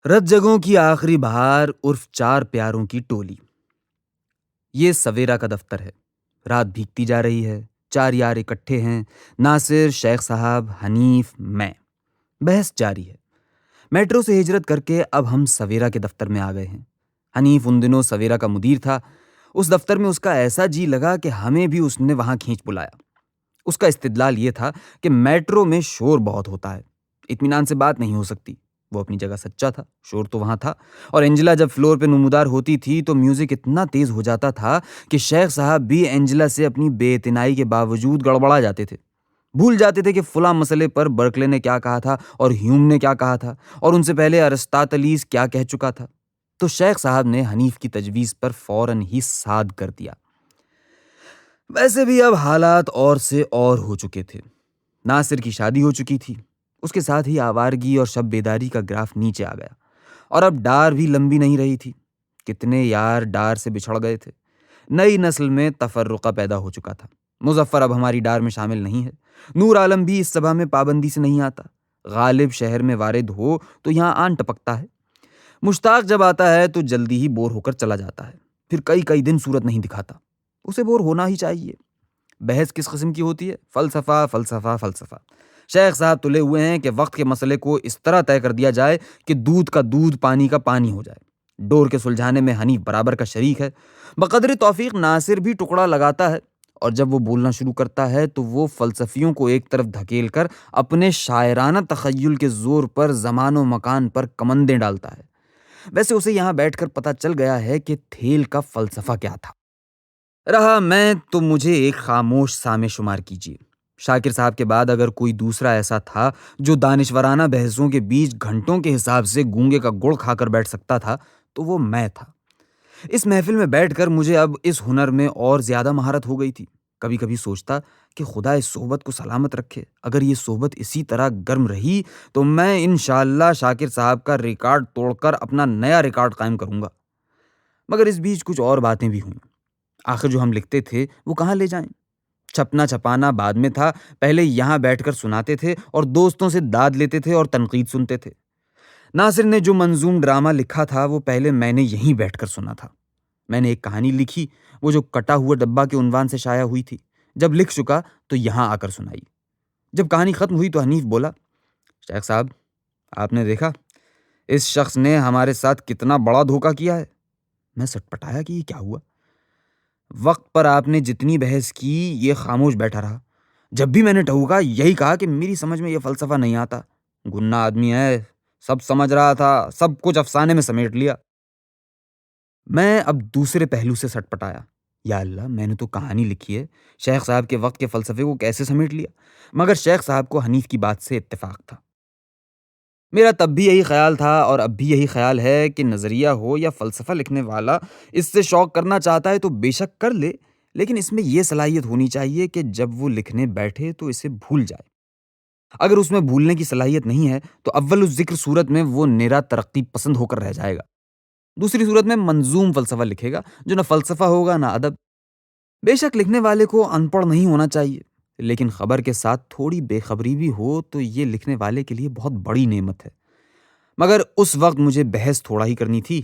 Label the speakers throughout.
Speaker 1: رت جگوں کی آخری بہار عرف چار پیاروں کی ٹولی۔ یہ سویرا کا دفتر ہے۔ رات بھیگتی جا رہی ہے، چار یار اکٹھے ہیں، ناصر، شیخ صاحب، حنیف، میں۔ بحث جاری ہے۔ میٹرو سے ہجرت کر کے اب ہم سویرا کے دفتر میں آ گئے ہیں۔ حنیف ان دنوں سویرا کا مدیر تھا۔ اس دفتر میں اس کا ایسا جی لگا کہ ہمیں بھی اس نے وہاں کھینچ بلایا۔ اس کا استدلال یہ تھا کہ میٹرو میں شور بہت ہوتا ہے، اطمینان سے بات نہیں ہو سکتی۔ وہ اپنی جگہ سچا تھا، شور تو وہاں تھا، اور اینجلا جب فلور پہ نمودار ہوتی تھی تو میوزک اتنا تیز ہو جاتا تھا کہ شیخ صاحب بھی اینجلا سے اپنی بے اعتنائی کے باوجود گڑبڑا جاتے تھے، بھول جاتے تھے کہ فلاں مسئلے پر برکلے نے کیا کہا تھا اور ہیوم نے کیا کہا تھا اور ان سے پہلے ارسطاطلیس کیا کہہ چکا تھا۔ تو شیخ صاحب نے حنیف کی تجویز پر فوراً ہی صاد کر دیا۔ ویسے بھی اب حالات اور سے اور ہو چکے تھے۔ ناصر کی شادی ہو چکی تھی، اس کے ساتھ ہی آوارگی اور شب بیداری کا گراف نیچے آ گیا، اور اب ڈار بھی لمبی نہیں رہی تھی۔ کتنے یار ڈار سے بچھڑ گئے تھے۔ نئی نسل میں تفرقہ پیدا ہو چکا تھا۔ مظفر اب ہماری ڈار میں شامل نہیں ہے، نور عالم بھی اس سبھا میں پابندی سے نہیں آتا، غالب شہر میں وارد ہو تو یہاں آن ٹپکتا ہے، مشتاق جب آتا ہے تو جلدی ہی بور ہو کر چلا جاتا ہے، پھر کئی دن صورت نہیں دکھاتا۔ اسے بور ہونا ہی چاہیے۔ بحث کس قسم کی ہوتی ہے؟ فلسفہ فلسفہ فلسفہ۔ شیخ صاحب تلے ہوئے ہیں کہ وقت کے مسئلے کو اس طرح طے کر دیا جائے کہ دودھ کا دودھ، پانی کا پانی ہو جائے۔ ڈور کے سلجھانے میں حنیف برابر کا شریک ہے۔ بقدر توفیق ناصر بھی ٹکڑا لگاتا ہے، اور جب وہ بولنا شروع کرتا ہے تو وہ فلسفیوں کو ایک طرف دھکیل کر اپنے شاعرانہ تخیل کے زور پر زمان و مکان پر کمندیں ڈالتا ہے۔ ویسے اسے یہاں بیٹھ کر پتہ چل گیا ہے کہ تھیل کا فلسفہ کیا تھا۔ رہا میں تو مجھے ایک خاموش سامع شمار کیجیے۔ شاکر صاحب کے بعد اگر کوئی دوسرا ایسا تھا جو دانشورانہ بحثوں کے بیچ گھنٹوں کے حساب سے گونگے کا گڑ کھا کر بیٹھ سکتا تھا تو وہ میں تھا۔ اس محفل میں بیٹھ کر مجھے اب اس ہنر میں اور زیادہ مہارت ہو گئی تھی۔ کبھی کبھی سوچتا کہ خدا اس صحبت کو سلامت رکھے، اگر یہ صحبت اسی طرح گرم رہی تو میں انشاءاللہ شاکر صاحب کا ریکارڈ توڑ کر اپنا نیا ریکارڈ قائم کروں گا۔ مگر اس بیچ کچھ اور باتیں بھی ہوئیں۔ آخر جو ہم لکھتے تھے وہ کہاں لے جائیں؟ چھپنا چھپانا بعد میں تھا، پہلے یہاں بیٹھ کر سناتے تھے اور دوستوں سے داد لیتے تھے اور تنقید سنتے تھے۔ ناصر نے جو منظوم ڈرامہ لکھا تھا وہ پہلے میں نے یہیں بیٹھ کر سنا تھا۔ میں نے ایک کہانی لکھی، وہ جو کٹا ہوا ڈبہ کے عنوان سے شائع ہوئی تھی، جب لکھ چکا تو یہاں آ کر سنائی۔ جب کہانی ختم ہوئی تو حنیف بولا، شیخ صاحب، آپ نے دیکھا اس شخص نے ہمارے ساتھ کتنا بڑا دھوکہ کیا ہے؟ میں سٹ پٹایا کہ یہ کیا ہوا؟ وقت پر آپ نے جتنی بحث کی یہ خاموش بیٹھا رہا۔ جب بھی میں نے ٹہوکا یہی کہا کہ میری سمجھ میں یہ فلسفہ نہیں آتا، گنا آدمی ہے، سب سمجھ رہا تھا، سب کچھ افسانے میں سمیٹ لیا۔ میں اب دوسرے پہلو سے سٹ پٹایا، یا اللہ، میں نے تو کہانی لکھی ہے، شیخ صاحب کے وقت کے فلسفے کو کیسے سمیٹ لیا؟ مگر شیخ صاحب کو حنیف کی بات سے اتفاق تھا۔ میرا تب بھی یہی خیال تھا اور اب بھی یہی خیال ہے کہ نظریہ ہو یا فلسفہ لکھنے والا اس سے شوق کرنا چاہتا ہے تو بے شک کر لے، لیکن اس میں یہ صلاحیت ہونی چاہیے کہ جب وہ لکھنے بیٹھے تو اسے بھول جائے۔ اگر اس میں بھولنے کی صلاحیت نہیں ہے تو اول الذکر صورت میں وہ نرا ترقی پسند ہو کر رہ جائے گا، دوسری صورت میں منظوم فلسفہ لکھے گا جو نہ فلسفہ ہوگا نہ ادب۔ بے شک لکھنے والے کو ان پڑھ نہیں ہونا چاہیے، لیکن خبر کے ساتھ تھوڑی بے خبری بھی ہو تو یہ لکھنے والے کے لیے بہت بڑی نعمت ہے۔ مگر اس وقت مجھے بحث تھوڑا ہی کرنی تھی۔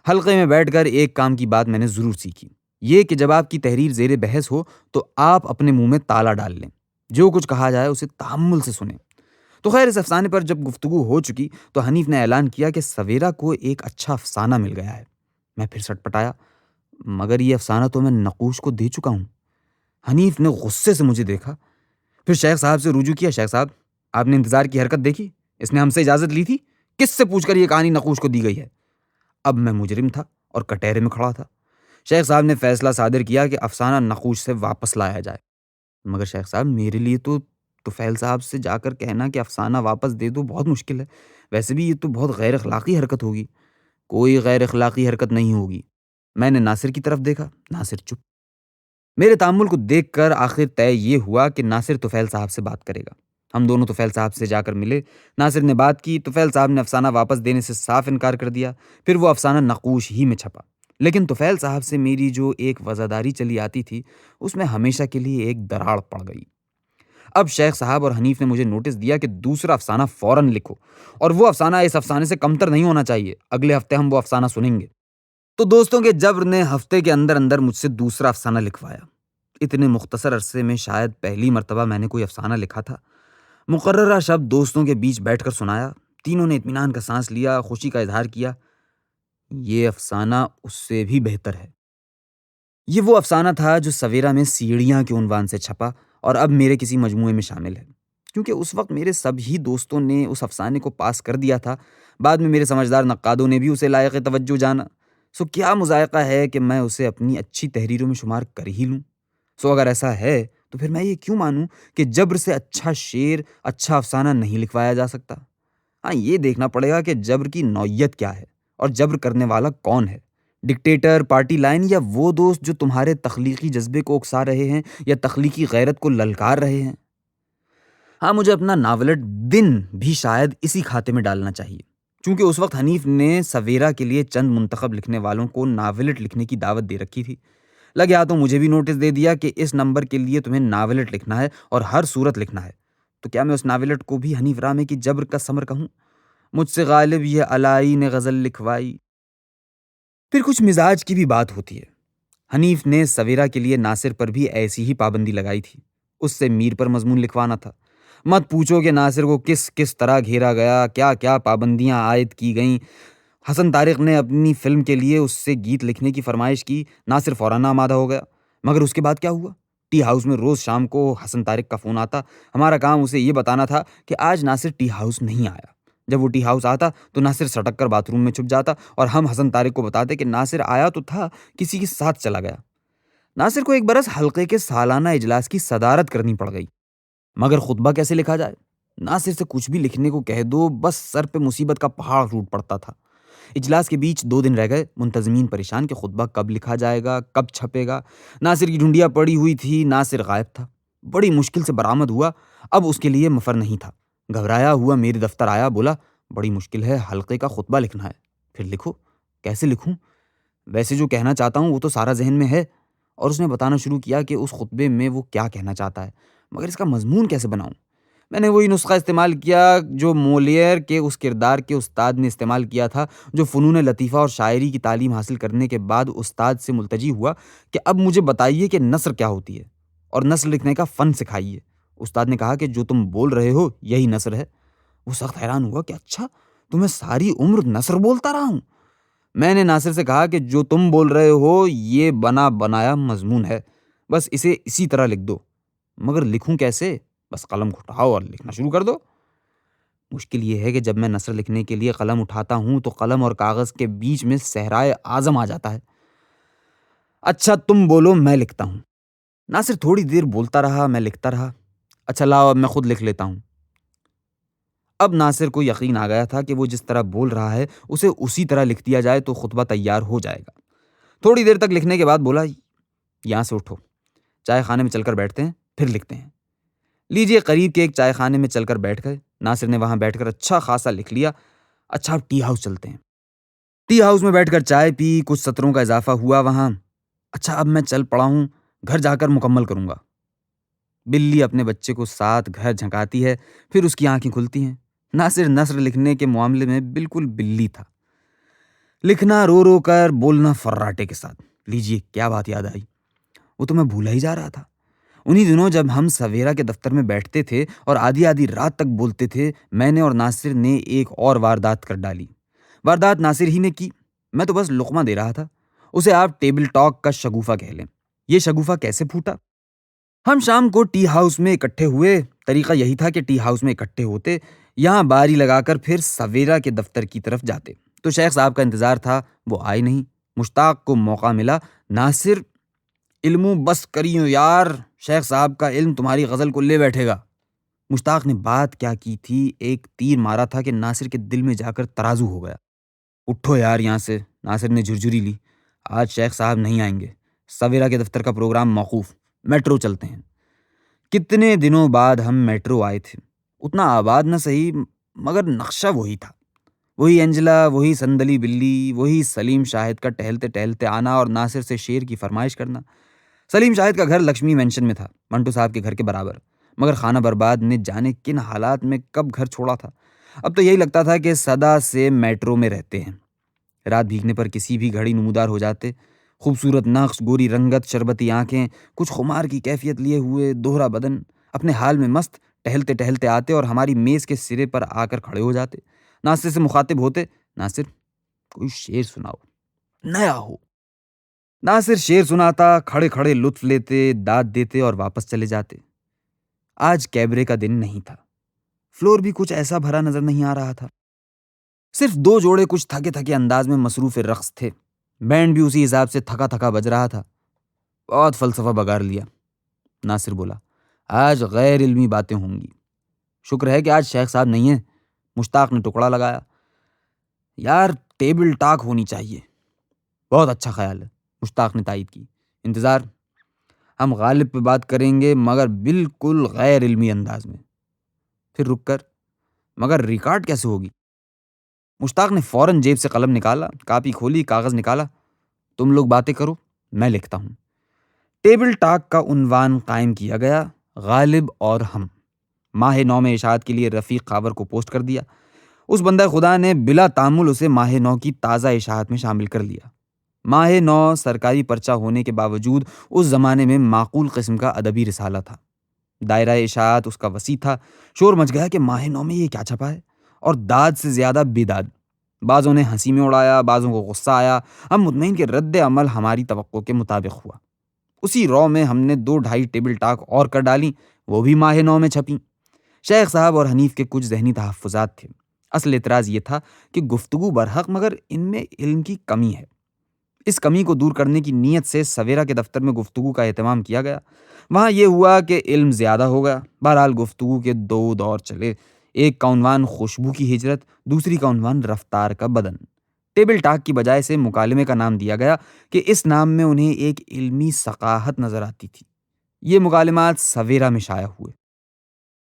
Speaker 1: حلقے میں بیٹھ کر ایک کام کی بات میں نے ضرور سیکھی، یہ کہ جب آپ کی تحریر زیر بحث ہو تو آپ اپنے منہ میں تالا ڈال لیں، جو کچھ کہا جائے اسے تحمل سے سنیں۔ تو خیر، اس افسانے پر جب گفتگو ہو چکی تو حنیف نے اعلان کیا کہ سویرا کو ایک اچھا افسانہ مل گیا ہے۔ میں پھر سٹ پٹایا، مگر یہ افسانہ تو میں نقوش کو دے چکا ہوں۔ حنیف نے غصے سے مجھے دیکھا، پھر شیخ صاحب سے رجوع کیا، شیخ صاحب، آپ نے انتظار کی حرکت دیکھی؟ اس نے ہم سے اجازت لی تھی؟ کس سے پوچھ کر یہ کہانی نقوش کو دی گئی ہے؟ اب میں مجرم تھا اور کٹہرے میں کھڑا تھا۔ شیخ صاحب نے فیصلہ صادر کیا کہ افسانہ نقوش سے واپس لایا جائے۔ مگر شیخ صاحب، میرے لیے تو طفیل صاحب سے جا کر کہنا کہ افسانہ واپس دے دو بہت مشکل ہے، ویسے بھی یہ تو بہت غیر اخلاقی حرکت ہوگی۔ کوئی غیر اخلاقی حرکت نہیں ہوگی۔ میں نے ناصر کی طرف دیکھا، ناصر چپ۔ میرے تعامل کو دیکھ کر آخر طے یہ ہوا کہ ناصر طفیل صاحب سے بات کرے گا۔ ہم دونوں طفیل صاحب سے جا کر ملے، ناصر نے بات کی، طفیل صاحب نے افسانہ واپس دینے سے صاف انکار کر دیا، پھر وہ افسانہ نقوش ہی میں چھپا۔ لیکن طفیل صاحب سے میری جو ایک وزاداری چلی آتی تھی اس میں ہمیشہ کے لیے ایک دراڑ پڑ گئی۔ اب شیخ صاحب اور حنیف نے مجھے نوٹس دیا کہ دوسرا افسانہ فوراً لکھو، اور وہ افسانہ اس افسانے سے کمتر نہیں ہونا چاہیے، اگلے ہفتے ہم وہ افسانہ سنیں گے۔ تو دوستوں کے جبر نے ہفتے کے اندر اندر مجھ سے دوسرا افسانہ لکھوایا۔ اتنے مختصر عرصے میں شاید پہلی مرتبہ میں نے کوئی افسانہ لکھا تھا۔ مقررہ شب دوستوں کے بیچ بیٹھ کر سنایا، تینوں نے اطمینان کا سانس لیا، خوشی کا اظہار کیا۔ یہ افسانہ اس سے بھی بہتر ہے۔ یہ وہ افسانہ تھا جو سویرا میں سیڑھیاں کے عنوان سے چھپا اور اب میرے کسی مجموعے میں شامل ہے۔ کیونکہ اس وقت میرے سبھی دوستوں نے اس افسانے کو پاس کر دیا تھا، بعد میں میرے سمجھدار نقادوں نے بھی اسے لائق توجہ جانا، سو کیا مذائقہ ہے کہ میں اسے اپنی اچھی تحریروں میں شمار کر ہی لوں۔ سو اگر ایسا ہے تو پھر میں یہ کیوں مانوں کہ جبر سے اچھا شعر، اچھا افسانہ نہیں لکھوایا جا سکتا؟ ہاں، یہ دیکھنا پڑے گا کہ جبر کی نوعیت کیا ہے اور جبر کرنے والا کون ہے، ڈکٹیٹر، پارٹی لائن، یا وہ دوست جو تمہارے تخلیقی جذبے کو اکسا رہے ہیں یا تخلیقی غیرت کو للکار رہے ہیں۔ ہاں، مجھے اپنا ناولٹ دن بھی شاید اسی کھاتے میں ڈالنا چاہیے، چونکہ اس وقت حنیف نے سویرا کے لیے چند منتخب لکھنے والوں کو ناولٹ لکھنے کی دعوت دے رکھی تھی۔ لگے ہاتھوں مجھے بھی نوٹس دے دیا کہ اس نمبر کے لیے تمہیں ناولٹ لکھنا ہے اور ہر صورت لکھنا ہے۔ تو کیا میں اس ناولٹ کو بھی حنیف رامے کی جبر کا ثمر کہوں؟ مجھ سے غالب یہ الائی نے غزل لکھوائی۔ پھر کچھ مزاج کی بھی بات ہوتی ہے۔ حنیف نے سویرا کے لیے ناصر پر بھی ایسی ہی پابندی لگائی تھی، اس سے میر پر مضمون لکھوانا تھا۔ مت پوچھو کہ ناصر کو کس کس طرح گھیرا گیا، کیا کیا پابندیاں عائد کی گئیں۔ حسن طارق نے اپنی فلم کے لیے اس سے گیت لکھنے کی فرمائش کی، ناصر فوراً آمادہ ہو گیا۔ مگر اس کے بعد کیا ہوا؟ ٹی ہاؤس میں روز شام کو حسن طارق کا فون آتا، ہمارا کام اسے یہ بتانا تھا کہ آج ناصر ٹی ہاؤس نہیں آیا۔ جب وہ ٹی ہاؤس آتا تو ناصر سٹک کر باتھ روم میں چھپ جاتا اور ہم حسن طارق کو بتاتے کہ ناصر آیا تو تھا، کسی کے ساتھ چلا گیا۔ ناصر کو ایک برس حلقے کے سالانہ اجلاس کی صدارت کرنی پڑ گئی، مگر خطبہ کیسے لکھا جائے؟ ناصر سے کچھ بھی لکھنے کو کہہ دو، بس سر پہ مصیبت کا پہاڑ ٹوٹ پڑتا تھا۔ اجلاس کے بیچ 2 دن رہ گئے، منتظمین پریشان کہ خطبہ کب لکھا جائے گا، کب چھپے گا۔ ناصر کی ڈھونڈیاں پڑی ہوئی تھی، ناصر غائب تھا، بڑی مشکل سے برآمد ہوا، اب اس کے لیے مفر نہیں تھا۔ گھبرایا ہوا میرے دفتر آیا، بولا بڑی مشکل ہے، حلقے کا خطبہ لکھنا ہے۔ پھر لکھو۔ کیسے لکھوں؟ ویسے جو کہنا چاہتا ہوں وہ تو سارا ذہن میں ہے۔ اور اس نے بتانا شروع کیا کہ اس خطبے میں وہ کیا کہنا چاہتا ہے، مگر اس کا مضمون کیسے بناؤں؟ میں نے وہی نسخہ استعمال کیا جو مولیر کے اس کردار کے استاد نے استعمال کیا تھا، جو فنون لطیفہ اور شاعری کی تعلیم حاصل کرنے کے بعد استاد سے ملتجی ہوا کہ اب مجھے بتائیے کہ نثر کیا ہوتی ہے اور نثر لکھنے کا فن سکھائیے۔ استاد نے کہا کہ جو تم بول رہے ہو یہی نثر ہے۔ وہ سخت حیران ہوا کہ اچھا، تو میں ساری عمر نثر بولتا رہا ہوں۔ میں نے ناصر سے کہا کہ جو تم بول رہے ہو یہ بنا بنایا مضمون ہے، بس اسے اسی طرح لکھ دو۔ مگر لکھوں کیسے؟ بس قلم اٹھاؤ اور لکھنا شروع کر دو۔ مشکل یہ ہے کہ جب میں نثر لکھنے کے لیے قلم اٹھاتا ہوں تو قلم اور کاغذ کے بیچ میں صحرائے اعظم آ جاتا ہے۔ اچھا تم بولو، میں لکھتا ہوں۔ ناصر تھوڑی دیر بولتا رہا، میں لکھتا رہا۔ اچھا لاؤ اب میں خود لکھ لیتا ہوں۔ اب ناصر کو یقین آ گیا تھا کہ وہ جس طرح بول رہا ہے اسے اسی طرح لکھ دیا جائے تو خطبہ تیار ہو جائے گا۔ تھوڑی دیر تک لکھنے کے بعد بولا یہاں سے اٹھو، چائے خانے میں چل کر بیٹھتے ہیں، پھر لکھتے ہیں۔ لیجئے، قریب کے ایک چائے خانے میں چل کر بیٹھ گئے۔ ناصر نے وہاں بیٹھ کر اچھا خاصا لکھ لیا۔ اچھا اب ٹی ہاؤس چلتے ہیں۔ ٹی ہاؤس میں بیٹھ کر چائے پی، کچھ سطروں کا اضافہ ہوا وہاں۔ اچھا اب میں چل پڑا ہوں، گھر جا کر مکمل کروں گا۔ بلی اپنے بچے کو ساتھ گھر جھنکاتی ہے، پھر اس کی آنکھیں کھلتی ہیں۔ ناصر نثر لکھنے کے معاملے میں بالکل بلی تھا، لکھنا رو رو کر، بولنا فراٹے کے ساتھ۔ لیجئے کیا بات یاد آئی، وہ تو میں بھولا ہی جا رہا تھا۔ انہی دنوں جب ہم سویرا کے دفتر میں بیٹھتے تھے اور آدھی آدھی رات تک بولتے تھے، میں نے اور ناصر نے ایک اور واردات کر ڈالی۔ واردات ناصر ہی نے کی، میں تو بس لقمہ دے رہا تھا۔ اسے آپ ٹیبل ٹاک کا شگوفہ کہہ لیں۔ یہ شگوفہ کیسے پھوٹا؟ ہم شام کو ٹی ہاؤس میں اکٹھے ہوئے۔ طریقہ یہی تھا کہ ٹی ہاؤس میں اکٹھے ہوتے، یہاں باری لگا کر پھر سویرا کے دفتر کی طرف جاتے۔ تو شیخ صاحب کا انتظار تھا، وہ آئے نہیں۔ مشتاق کو موقع ملا، ناصر علمو بس کریو یار، شیخ صاحب کا علم تمہاری غزل کو لے بیٹھے گا۔ مشتاق نے بات کیا کی تھی، ایک تیر مارا تھا کہ ناصر کے دل میں جا کر ترازو ہو گیا۔ اٹھو یار یہاں سے، ناصر نے جھرجھری لی، آج شیخ صاحب نہیں آئیں گے، سویرا کے دفتر کا پروگرام موقوف، میٹرو چلتے ہیں۔ کتنے دنوں بعد ہم میٹرو آئے تھے، اتنا آباد نہ صحیح مگر نقشہ وہی تھا، وہی انجلا، وہی سندلی بلی، وہی سلیم شاہد کا ٹہلتے ٹہلتے آنا اور ناصر سے شعر کی فرمائش کرنا۔ سلیم شاہد کا گھر لکشمی مینشن میں تھا، منٹو صاحب کے گھر کے برابر۔ مگر خانہ برباد نے جانے کن حالات میں کب گھر چھوڑا تھا۔ اب تو یہی لگتا تھا کہ صدا سے میٹرو میں رہتے ہیں۔ رات بھیگنے پر کسی بھی گھڑی نمودار ہو جاتے، خوبصورت نقش، گوری رنگت، شربتی آنکھیں، کچھ خمار کی کیفیت لیے ہوئے، دوہرا بدن، اپنے حال میں مست، ٹہلتے ٹہلتے آتے اور ہماری میز کے سرے پر آ کر کھڑے ہو جاتے۔ ناصر سے مخاطب ہوتے، ناصر کوئی شعر سناؤ، نیا ہو۔ ناصر شعر سناتا، کھڑے کھڑے لطف لیتے، داد دیتے اور واپس چلے جاتے۔ آج کیبرے کا دن نہیں تھا، فلور بھی کچھ ایسا بھرا نظر نہیں آ رہا تھا، صرف دو جوڑے کچھ تھکے تھکے انداز میں مصروف رقص تھے، بینڈ بھی اسی حساب سے تھکا تھکا بج رہا تھا۔ بہت فلسفہ بگاڑ لیا، ناصر بولا، آج غیر علمی باتیں ہوں گی۔ شکر ہے کہ آج شیخ صاحب نہیں ہیں، مشتاق نے ٹکڑا لگایا۔ یار ٹیبل ٹاک ہونی چاہیے۔ بہت اچھا خیال ہے، مشتاق نے تائید کی۔ انتظار، ہم غالب پہ بات کریں گے مگر بالکل غیر علمی انداز میں۔ پھر رک کر، مگر ریکارڈ کیسے ہوگی؟ مشتاق نے فوراً جیب سے قلم نکالا، کاپی کھولی، کاغذ نکالا۔ تم لوگ باتیں کرو، میں لکھتا ہوں۔ ٹیبل ٹاک کا عنوان قائم کیا گیا، غالب اور ہم۔ ماہ نو میں اشاعت کے لیے رفیق خاور کو پوسٹ کر دیا۔ اس بندہ خدا نے بلا تعامل اسے ماہ نو کی تازہ اشاعت میں شامل کر لیا۔ ماہ نو سرکاری پرچہ ہونے کے باوجود اس زمانے میں معقول قسم کا ادبی رسالہ تھا۔ دائرہ اشاعت اس کا وسیع تھا۔ شور مچ گیا کہ ماہ نو میں یہ کیا چھپا ہے، اور داد سے زیادہ بیداد۔ بعضوں نے ہنسی میں اڑایا، بعضوں کو غصہ آیا۔ ہم مطمئن کہ رد عمل ہماری توقع کے مطابق ہوا۔ اسی رو میں ہم نے 2-2.5 ٹیبل ٹاک اور کر ڈالیں، وہ بھی ماہ نو میں چھپیں۔ شیخ صاحب اور حنیف کے کچھ ذہنی تحفظات تھے۔ اصل اعتراض یہ تھا کہ گفتگو برحق مگر ان میں علم کی کمی ہے۔ اس کمی کو دور کرنے کی نیت سے سویرا کے دفتر میں گفتگو کا اہتمام کیا گیا۔ وہاں یہ ہوا کہ علم زیادہ ہو گیا۔ بہرحال گفتگو کے 2 دور چلے، ایک کا عنوان خوشبو کی ہجرت، دوسری کا عنوان رفتار کا بدن۔ ٹیبل ٹاک کی بجائے سے مکالمے کا نام دیا گیا کہ اس نام میں انہیں ایک علمی ثقافت نظر آتی تھی۔ یہ مکالمات سویرا میں شائع ہوئے۔